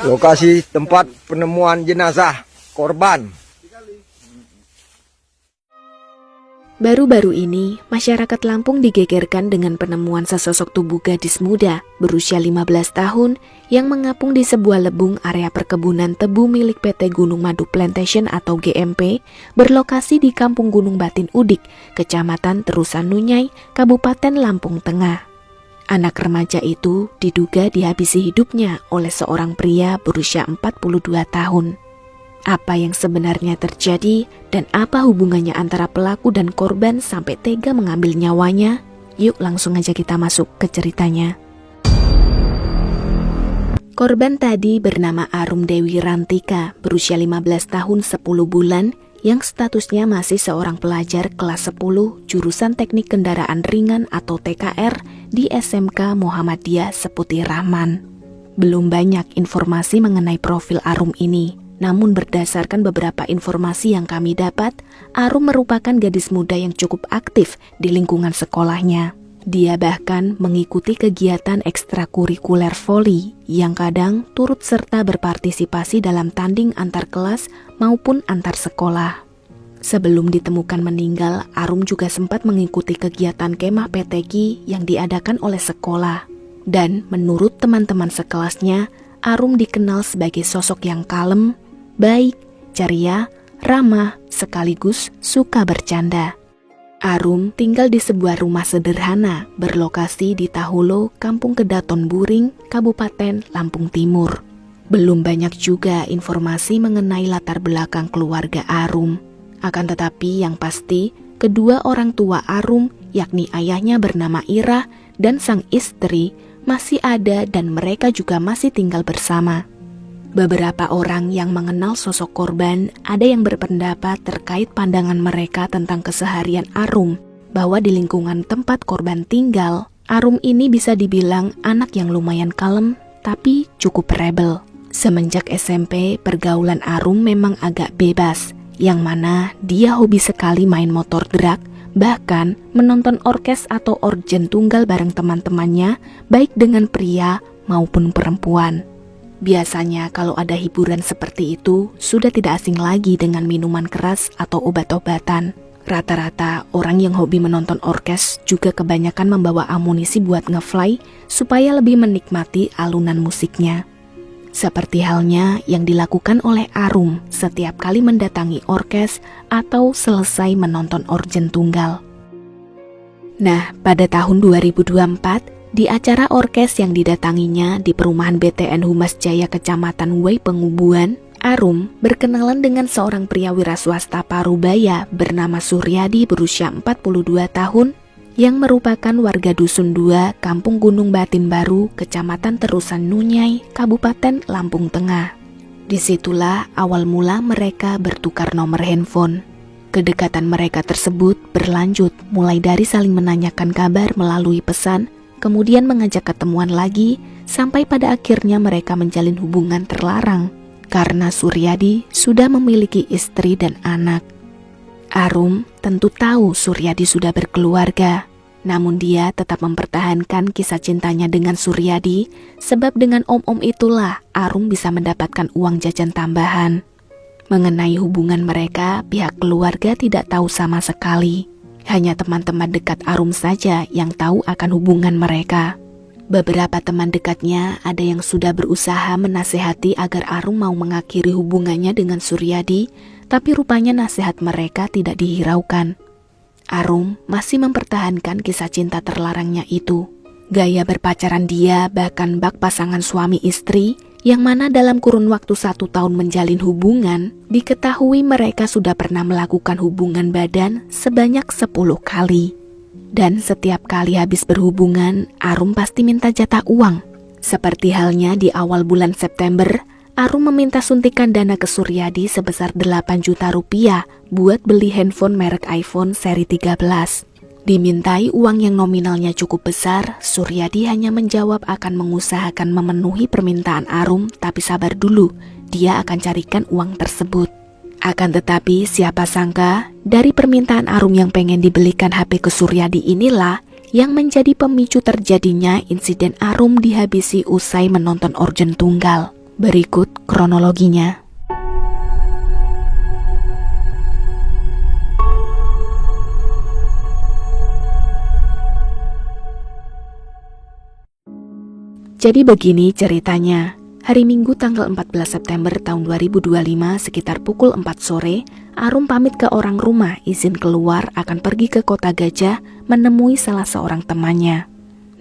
Lokasi tempat penemuan jenazah korban. Baru-baru ini, masyarakat Lampung digegerkan dengan penemuan sesosok tubuh gadis muda berusia 15 tahun yang mengapung di sebuah lebung area perkebunan tebu milik PT Gunung Madu Plantation atau GMP berlokasi di Kampung Gunung Batin Udik, Kecamatan Terusan Nunyai, Kabupaten Lampung Tengah. Anak remaja itu diduga dihabisi hidupnya oleh seorang pria berusia 42 tahun. Apa yang sebenarnya terjadi dan apa hubungannya antara pelaku dan korban sampai tega mengambil nyawanya? Yuk langsung aja kita masuk ke ceritanya. Korban tadi bernama Arum Dewi Rantika, berusia 15 tahun 10 bulan, yang statusnya masih seorang pelajar kelas 10 jurusan Teknik Kendaraan Ringan atau TKR di SMK Muhammadiyah Seputi Rahman. Belum banyak informasi mengenai profil Arum ini. Namun berdasarkan beberapa informasi yang kami dapat, Arum merupakan gadis muda yang cukup aktif di lingkungan sekolahnya. Dia bahkan mengikuti kegiatan ekstrakurikuler voli yang kadang turut serta berpartisipasi dalam tanding antar kelas maupun antar sekolah. Sebelum ditemukan meninggal, Arum juga sempat mengikuti kegiatan kemah PTQ yang diadakan oleh sekolah. Dan menurut teman-teman sekelasnya, Arum dikenal sebagai sosok yang kalem, baik, ceria, ramah, sekaligus suka bercanda. Arum tinggal di sebuah rumah sederhana berlokasi di Tahulo, Kampung Kedaton Buring, Kabupaten Lampung Timur. Belum banyak juga informasi mengenai latar belakang keluarga Arum. Akan tetapi yang pasti, kedua orang tua Arum, yakni ayahnya bernama Ira dan sang istri, masih ada dan mereka juga masih tinggal bersama. Beberapa orang yang mengenal sosok korban ada yang berpendapat terkait pandangan mereka tentang keseharian Arum, bahwa di lingkungan tempat korban tinggal, Arum ini bisa dibilang anak yang lumayan kalem tapi cukup rebel. Semenjak SMP, pergaulan Arum memang agak bebas, yang mana dia hobi sekali main motor drag, bahkan menonton orkes atau orgen tunggal bareng teman-temannya, baik dengan pria maupun perempuan. Biasanya kalau ada hiburan seperti itu, sudah tidak asing lagi dengan minuman keras atau obat-obatan. Rata-rata orang yang hobi menonton orkes juga kebanyakan membawa amunisi buat ngefly supaya lebih menikmati alunan musiknya. Seperti halnya yang dilakukan oleh Arum setiap kali mendatangi orkes atau selesai menonton orgen tunggal. Nah, pada tahun 2024, di acara orkes yang didatanginya di perumahan BTN Humas Jaya Kecamatan Wai Pengubuan, Arum berkenalan dengan seorang pria wira swasta Parubaya bernama Suryadi berusia 42 tahun yang merupakan warga Dusun 2, Kampung Gunung Batin Baru, Kecamatan Terusan Nunyai, Kabupaten Lampung Tengah. Disitulah awal mula mereka bertukar nomor handphone. Kedekatan mereka tersebut berlanjut mulai dari saling menanyakan kabar melalui pesan, kemudian mengajak ketemuan lagi, sampai pada akhirnya mereka menjalin hubungan terlarang, karena Suryadi sudah memiliki istri dan anak. Arum tentu tahu Suryadi sudah berkeluarga, namun dia tetap mempertahankan kisah cintanya dengan Suryadi, sebab dengan om-om itulah Arum bisa mendapatkan uang jajan tambahan. Mengenai hubungan mereka, pihak keluarga tidak tahu sama sekali. Hanya teman-teman dekat Arum saja yang tahu akan hubungan mereka. Beberapa teman dekatnya ada yang sudah berusaha menasehati agar Arum mau mengakhiri hubungannya dengan Suryadi, tapi rupanya nasihat mereka tidak dihiraukan. Arum masih mempertahankan kisah cinta terlarangnya itu. Gaya berpacaran dia bahkan bak pasangan suami istri, yang mana dalam kurun waktu 1 tahun menjalin hubungan, diketahui mereka sudah pernah melakukan hubungan badan sebanyak 10 kali. Dan setiap kali habis berhubungan, Arum pasti minta jatah uang. Seperti halnya di awal bulan September, Arum meminta suntikan dana ke Suryadi sebesar 8 juta rupiah buat beli handphone merek iPhone seri 13. Dimintai uang yang nominalnya cukup besar, Suryadi hanya menjawab akan mengusahakan memenuhi permintaan Arum, tapi sabar dulu, dia akan carikan uang tersebut. Akan tetapi siapa sangka, dari permintaan Arum yang pengen dibelikan HP ke Suryadi inilah yang menjadi pemicu terjadinya insiden Arum dihabisi usai menonton orgen tunggal. Berikut kronologinya. Jadi begini ceritanya. Hari Minggu tanggal 14 September tahun 2025 sekitar pukul 4 sore, Arum pamit ke orang rumah izin keluar akan pergi ke Kota Gajah menemui salah seorang temannya.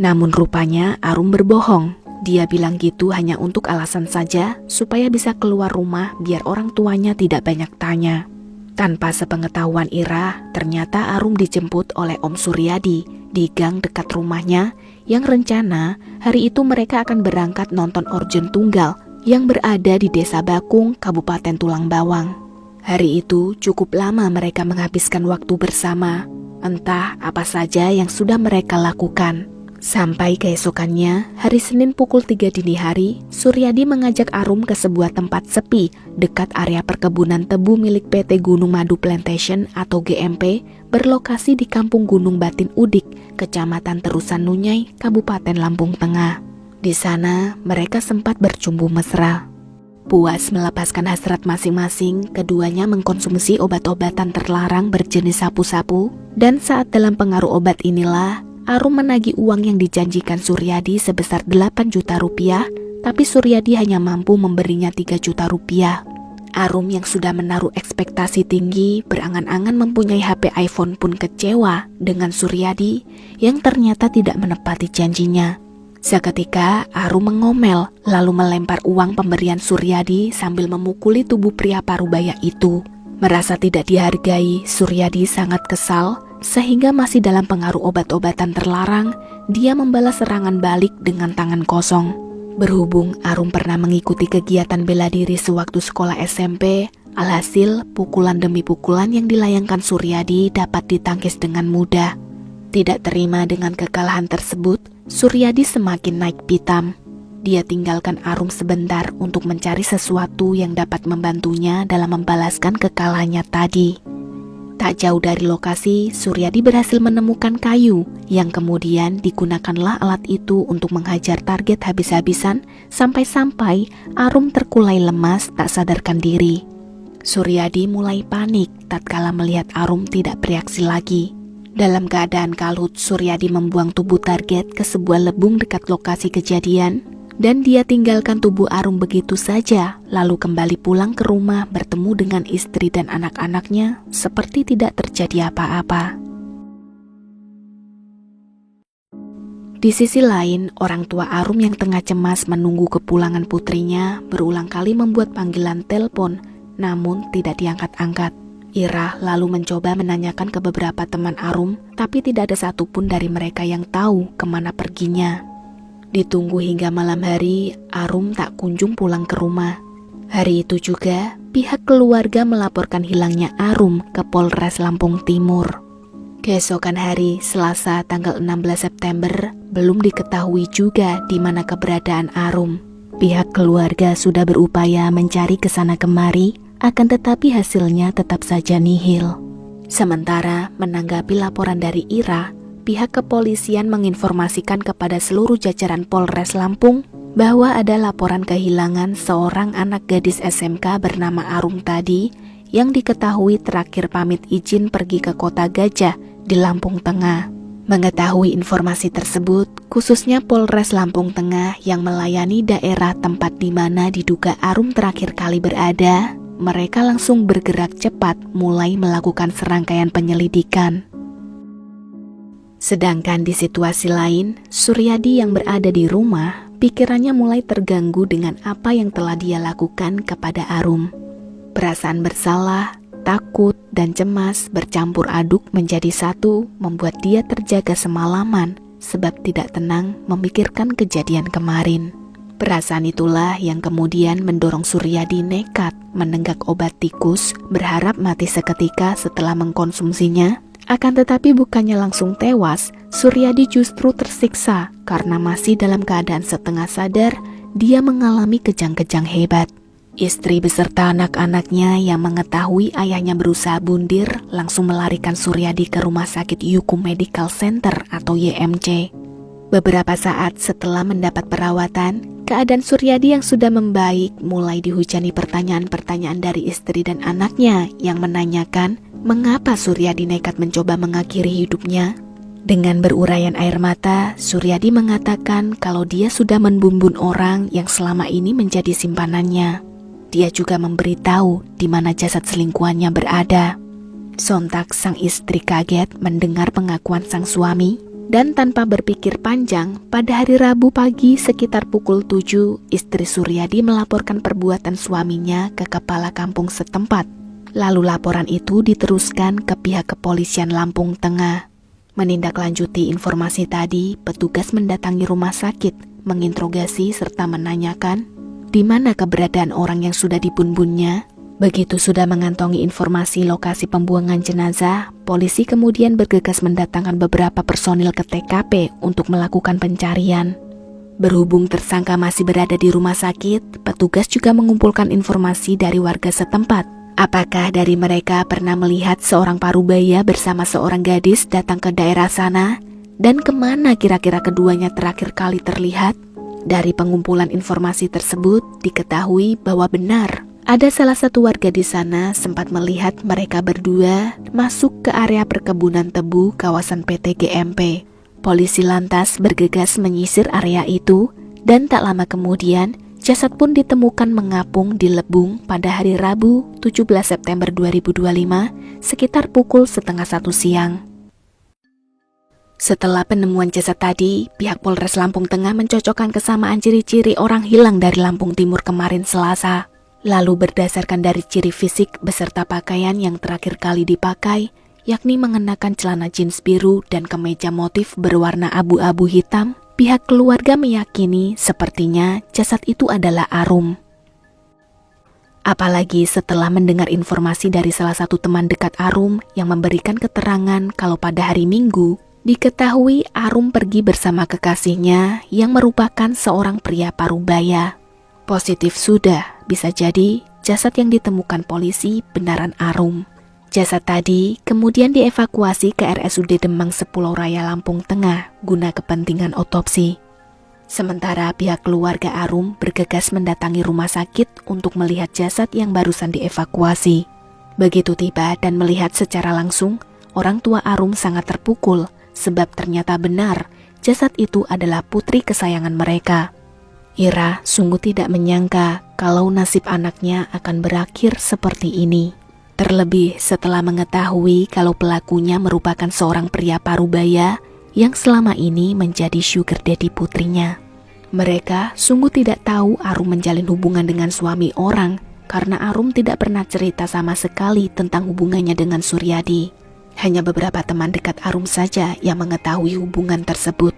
Namun rupanya Arum berbohong. Dia bilang gitu hanya untuk alasan saja supaya bisa keluar rumah biar orang tuanya tidak banyak tanya. Tanpa sepengetahuan Ira, ternyata Arum dijemput oleh Om Suryadi di gang dekat rumahnya yang rencana hari itu mereka akan berangkat nonton Orjon Tunggal yang berada di Desa Bakung, Kabupaten Tulang Bawang. Hari itu cukup lama mereka menghabiskan waktu bersama, entah apa saja yang sudah mereka lakukan. Sampai keesokannya, hari Senin pukul 3 dini hari, Suryadi mengajak Arum ke sebuah tempat sepi dekat area perkebunan tebu milik PT Gunung Madu Plantation atau GMP berlokasi di Kampung Gunung Batin Udik, Kecamatan Terusan Nunyai, Kabupaten Lampung Tengah. Di sana, mereka sempat bercumbu mesra. Puas melepaskan hasrat masing-masing, keduanya mengkonsumsi obat-obatan terlarang berjenis sapu-sapu, dan saat dalam pengaruh obat inilah, Arum menagih uang yang dijanjikan Suryadi sebesar 8 juta rupiah, tapi Suryadi hanya mampu memberinya 3 juta rupiah. Arum yang sudah menaruh ekspektasi tinggi, berangan-angan mempunyai HP iPhone pun kecewa dengan Suryadi yang ternyata tidak menepati janjinya. Seketika Arum mengomel, lalu melempar uang pemberian Suryadi sambil memukuli tubuh pria parubaya itu. Merasa tidak dihargai, Suryadi sangat kesal, sehingga masih dalam pengaruh obat-obatan terlarang, dia membalas serangan balik dengan tangan kosong. Berhubung Arum pernah mengikuti kegiatan bela diri sewaktu sekolah SMP, alhasil pukulan demi pukulan yang dilayangkan Suryadi dapat ditangkis dengan mudah. Tidak terima dengan kekalahan tersebut, Suryadi semakin naik pitam. Dia tinggalkan Arum sebentar untuk mencari sesuatu yang dapat membantunya dalam membalaskan kekalahannya tadi. Tak jauh dari lokasi, Suryadi berhasil menemukan kayu yang kemudian digunakanlah alat itu untuk menghajar target habis-habisan sampai-sampai Arum terkulai lemas tak sadarkan diri. Suryadi mulai panik tatkala melihat Arum tidak bereaksi lagi. Dalam keadaan kalut, Suryadi membuang tubuh target ke sebuah lebung dekat lokasi kejadian, dan dia tinggalkan tubuh Arum begitu saja, lalu kembali pulang ke rumah bertemu dengan istri dan anak-anaknya seperti tidak terjadi apa-apa. Di sisi lain, orang tua Arum yang tengah cemas menunggu kepulangan putrinya berulang kali membuat panggilan telepon, namun tidak diangkat-angkat. Ira lalu mencoba menanyakan ke beberapa teman Arum, tapi tidak ada satupun dari mereka yang tahu kemana perginya. Ditunggu hingga malam hari, Arum tak kunjung pulang ke rumah. Hari itu juga, pihak keluarga melaporkan hilangnya Arum ke Polres Lampung Timur. Keesokan hari, Selasa tanggal 16 September, belum diketahui juga di mana keberadaan Arum. Pihak keluarga sudah berupaya mencari kesana kemari, akan tetapi hasilnya tetap saja nihil. Sementara menanggapi laporan dari Ira, pihak kepolisian menginformasikan kepada seluruh jajaran Polres Lampung bahwa ada laporan kehilangan seorang anak gadis SMK bernama Arum tadi yang diketahui terakhir pamit izin pergi ke Kota Gajah di Lampung Tengah. Mengetahui informasi tersebut, khususnya Polres Lampung Tengah yang melayani daerah tempat di mana diduga Arum terakhir kali berada, mereka langsung bergerak cepat mulai melakukan serangkaian penyelidikan. Sedangkan di situasi lain, Suryadi yang berada di rumah, pikirannya mulai terganggu dengan apa yang telah dia lakukan kepada Arum. Perasaan bersalah, takut, dan cemas bercampur aduk menjadi satu, membuat dia terjaga semalaman sebab tidak tenang memikirkan kejadian kemarin. Perasaan itulah yang kemudian mendorong Suryadi nekat menenggak obat tikus, berharap mati seketika setelah mengkonsumsinya. Akan tetapi bukannya langsung tewas, Suryadi justru tersiksa karena masih dalam keadaan setengah sadar. Dia mengalami kejang-kejang hebat. Istri beserta anak-anaknya yang mengetahui ayahnya berusaha bundir langsung melarikan Suryadi ke Rumah Sakit Yuku Medical Center atau YMC. Beberapa saat setelah mendapat perawatan, Keadaan Suryadi yang sudah membaik mulai dihujani pertanyaan-pertanyaan dari istri dan anaknya yang menanyakan mengapa Suryadi nekat mencoba mengakhiri hidupnya. Dengan beruraian air mata, Suryadi mengatakan kalau dia sudah membunuh orang yang selama ini menjadi simpanannya. Dia juga memberitahu di mana jasad selingkuhannya berada. Sontak sang istri kaget mendengar pengakuan sang suami. Dan tanpa berpikir panjang, pada hari Rabu pagi sekitar pukul 7, istri Suryadi melaporkan perbuatan suaminya ke kepala kampung setempat. Lalu laporan itu diteruskan ke pihak kepolisian Lampung Tengah. Menindaklanjuti informasi tadi, petugas mendatangi rumah sakit, menginterogasi serta menanyakan di mana keberadaan orang yang sudah dibunuhnya. Begitu sudah mengantongi informasi lokasi pembuangan jenazah, polisi kemudian bergegas mendatangkan beberapa personil ke TKP untuk melakukan pencarian. Berhubung tersangka masih berada di rumah sakit, petugas juga mengumpulkan informasi dari warga setempat. Apakah dari mereka pernah melihat seorang parubaya bersama seorang gadis datang ke daerah sana? Dan kemana kira-kira keduanya terakhir kali terlihat? Dari pengumpulan informasi tersebut, diketahui bahwa benar ada salah satu warga di sana sempat melihat mereka berdua masuk ke area perkebunan tebu kawasan PT GMP. Polisi lantas bergegas menyisir area itu dan tak lama kemudian jasad pun ditemukan mengapung di Lebung pada hari Rabu 17 September 2025 sekitar pukul 12:30 siang. Setelah penemuan jasad tadi, pihak Polres Lampung Tengah mencocokkan kesamaan ciri-ciri orang hilang dari Lampung Timur kemarin Selasa. Lalu berdasarkan dari ciri fisik beserta pakaian yang terakhir kali dipakai, yakni mengenakan celana jeans biru dan kemeja motif berwarna abu-abu hitam, pihak keluarga meyakini sepertinya jasad itu adalah Arum. Apalagi setelah mendengar informasi dari salah satu teman dekat Arum yang memberikan keterangan kalau pada hari Minggu, diketahui Arum pergi bersama kekasihnya yang merupakan seorang pria parubaya. Positif sudah, bisa jadi jasad yang ditemukan polisi benaran Arum. Jasad tadi kemudian dievakuasi ke RSUD Demang Sepulau Raya Lampung Tengah guna kepentingan otopsi. Sementara pihak keluarga Arum bergegas mendatangi rumah sakit untuk melihat jasad yang barusan dievakuasi. Begitu tiba dan melihat secara langsung, orang tua Arum sangat terpukul sebab ternyata benar jasad itu adalah putri kesayangan mereka. Ira sungguh tidak menyangka kalau nasib anaknya akan berakhir seperti ini. Terlebih setelah mengetahui kalau pelakunya merupakan seorang pria parubaya yang selama ini menjadi sugar daddy putrinya. Mereka sungguh tidak tahu Arum menjalin hubungan dengan suami orang karena Arum tidak pernah cerita sama sekali tentang hubungannya dengan Suryadi. Hanya beberapa teman dekat Arum saja yang mengetahui hubungan tersebut.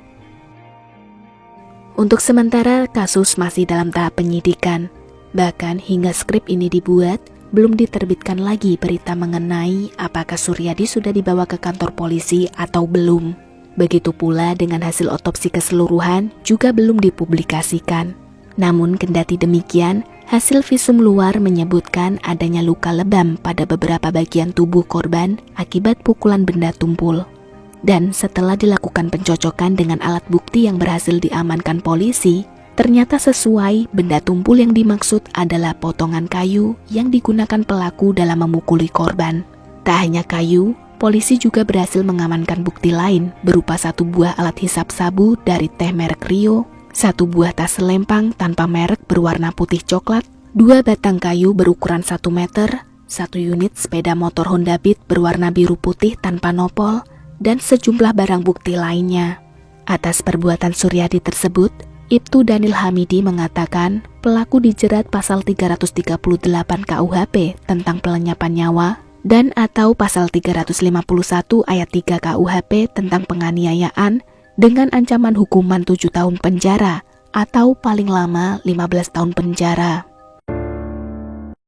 Untuk sementara, kasus masih dalam tahap penyidikan. Bahkan hingga skrip ini dibuat, belum diterbitkan lagi berita mengenai apakah Suryadi sudah dibawa ke kantor polisi atau belum. Begitu pula dengan hasil otopsi keseluruhan juga belum dipublikasikan. Namun kendati demikian, hasil visum luar menyebutkan adanya luka lebam pada beberapa bagian tubuh korban akibat pukulan benda tumpul. Dan setelah dilakukan pencocokan dengan alat bukti yang berhasil diamankan polisi, ternyata sesuai benda tumpul yang dimaksud adalah potongan kayu yang digunakan pelaku dalam memukuli korban. Tak hanya kayu, polisi juga berhasil mengamankan bukti lain berupa satu buah alat hisap sabu dari teh merek Rio, satu buah tas selempang tanpa merek berwarna putih coklat, 2 batang kayu berukuran 1 meter, 1 unit sepeda motor Honda Beat berwarna biru putih tanpa nopol, dan sejumlah barang bukti lainnya. Atas perbuatan Suryadi tersebut, Ibtu Danil Hamidi mengatakan pelaku dijerat pasal 338 KUHP tentang pelenyapan nyawa dan atau pasal 351 ayat 3 KUHP tentang penganiayaan dengan ancaman hukuman 7 tahun penjara atau paling lama 15 tahun penjara.